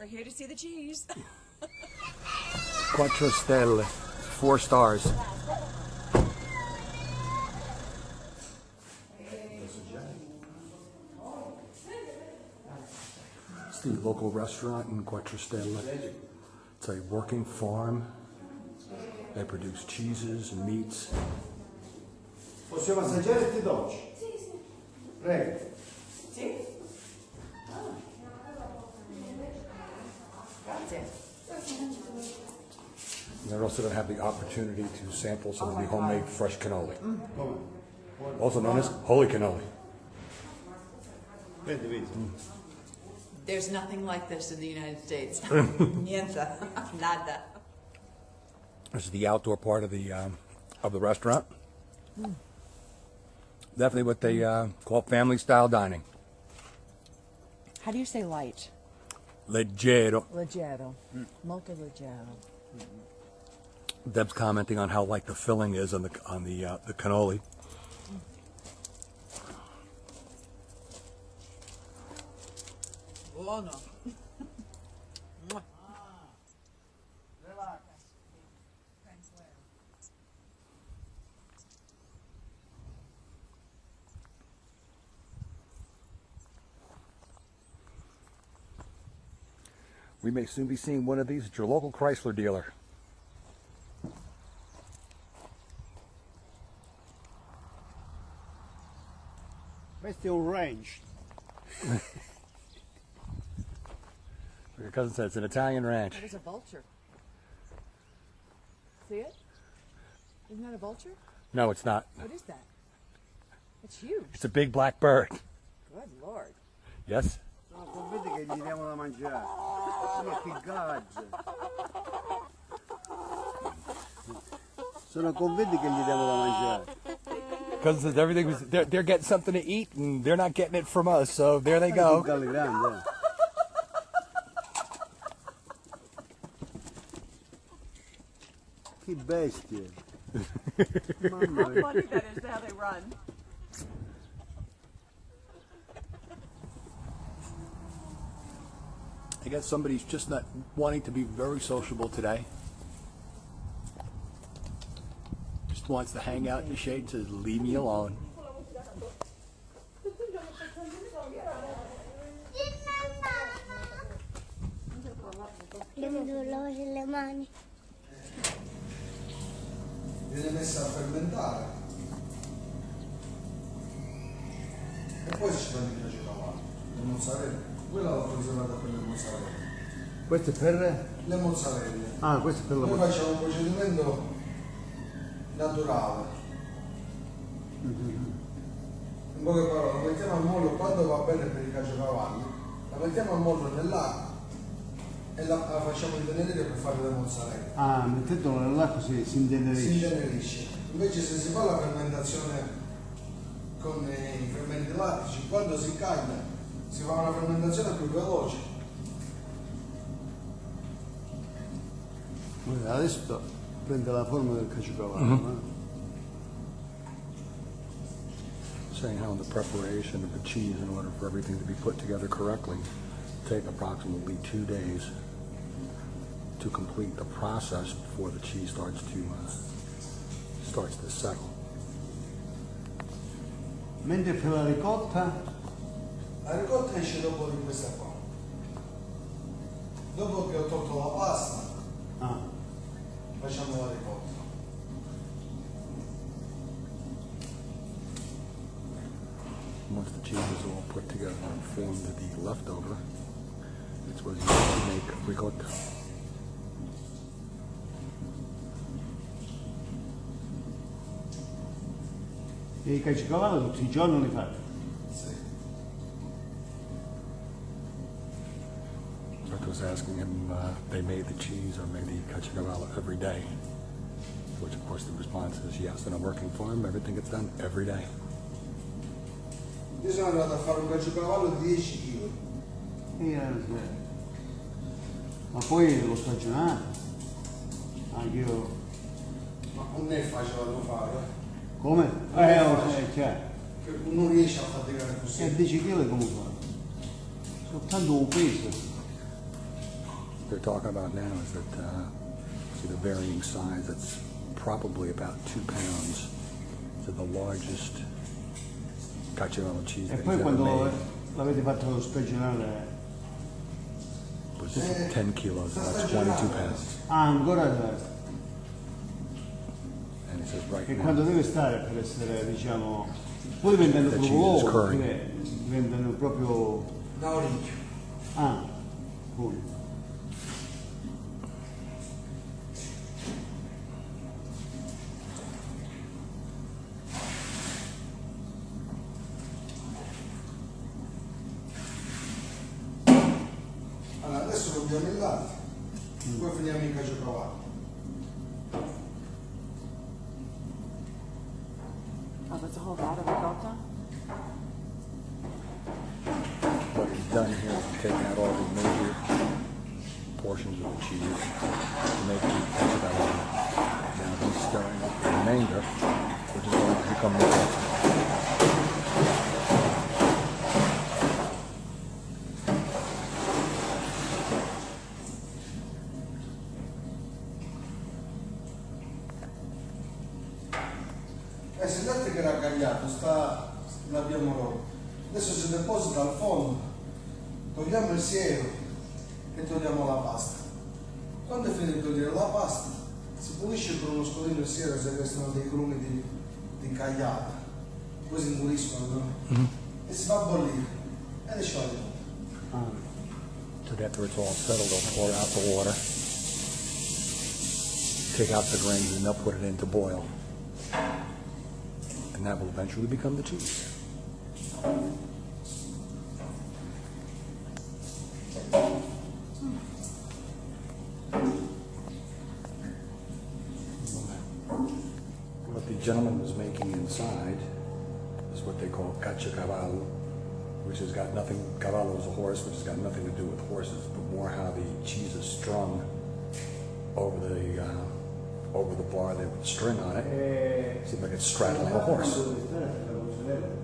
We're here to see the cheese. 4 Stelle, 4 stars. It's the local restaurant in 4 Stelle. It's a working farm. They produce cheeses and meats. Possiamo assaggiare il dolce? Sì, sì. Prego. Sì? Grazie. They're also going to have the opportunity to sample some of the homemade fresh cannoli, also known as holy cannoli. Vedi, vedi. There's nothing like this in the United States. Niente. Nada. This is the outdoor part of the restaurant. Definitely what they call family-style dining. How do you say light? Leggero. Leggero. Molto leggero. Deb's commenting on how light the filling is on the cannoli. Buono. We may soon be seeing one of these at your local Chrysler dealer. Questo è un ranch. Your cousin said it's an Italian ranch. That is a vulture. See it? Isn't that a vulture? No, it's not. What is that? It's huge. It's a big black bird. Good Lord. Yes? Sono convinti che gli diamo da mangiare. Che cazzo. Sono convinti che gli diamo da mangiare. Because everything was, they're getting something to eat and they're not getting it from us, so there they go. Che bestie. How funny that is how they run. I guess somebody's just not wanting to be very sociable today. Just wants to hang out in the shade, says, leave me alone. Le mani. Viene messa a fermentare e poi ci prende il cacio le mozzarella, quella l'ho riservata per le mozzarella. Questo è per? Le mozzarella. Ah, questo è per la noi mozzarella. facciamo un procedimento naturale. In poche parole, la mettiamo al mollo quando va bene per i caciocavalli, la mettiamo al mollo nell'acqua e la facciamo intenerire per fare le mozzarella. Ah, mettetelo nell'acqua si intenerisce. Si intenerisce. Invece se si fa la fermentazione con i fermenti lattici, quando si caglia si fa una fermentazione più veloce. Adesso prende la forma del caciocavallo. Saying how the preparation of the cheese, in order for everything to be put together correctly, take approximately 2 days to complete the process before the cheese starts to settle. Mentre per la ricotta? La ricotta esce dopo di questa qua. Dopo che ho tolto la pasta, facciamo la ricotta. Once the cheese is all put together and formed the leftover, it's what's used to make ricotta. E i caciocavalli tutti i giorni li fate? Sì. Bert was asking him they made the cheese or made the caciocavallo every day, which of course the response is yes. In a working farm, everything gets done every day. Io sono andato a fare un caciocavallo di 10 kg. Ma poi lo stagionato? Anch'io. Ma non è facile da fare. Come? Certo. Non riesce a faticare così. E 10 kg come fa? Soltanto un peso. they're talking about now is that, see the varying size, it's probably about 2 pounds to the largest caciocavallo cheese E that poi he's ever quando made. l'avete fatto stagionare, Was 10 kilos, about 22 pounds. ancora And he says right e now, quando deve stare per essere, diciamo, poi diventano The proprio cheese is uova, curling. diventano proprio Da orecchio. pure. Allora, adesso dobbiamo il latte, poi finiamo il caciocavallo. Oh, that's a whole lot of ricotta? what he's done here is taken out all the major portions of the cheese to make the caciocavallo. Now he's stirring up the remainder, which is going to become the ricotta. Se il latte che era cagliato l'abbiamo rotto, adesso si deposita al fondo, togliamo il siero e togliamo la pasta. Quando è finito di togliere la pasta, si pulisce con uno scodino il siero se restano dei grumi di cagliata, poi si induriscono, no? E si fa a bollire e le scioglie. So after it's all settled, they'll pour out the water, take out the grains, and they'll put it in to boil. And that will eventually become the cheese. What the gentleman was making inside is what they call caciocavallo, which has got nothing, cavallo is a horse, which has got nothing to do with horses, but more how the cheese is strung over the bar there with the string on it. Seems like it's straddling a horse. Quando deve stare,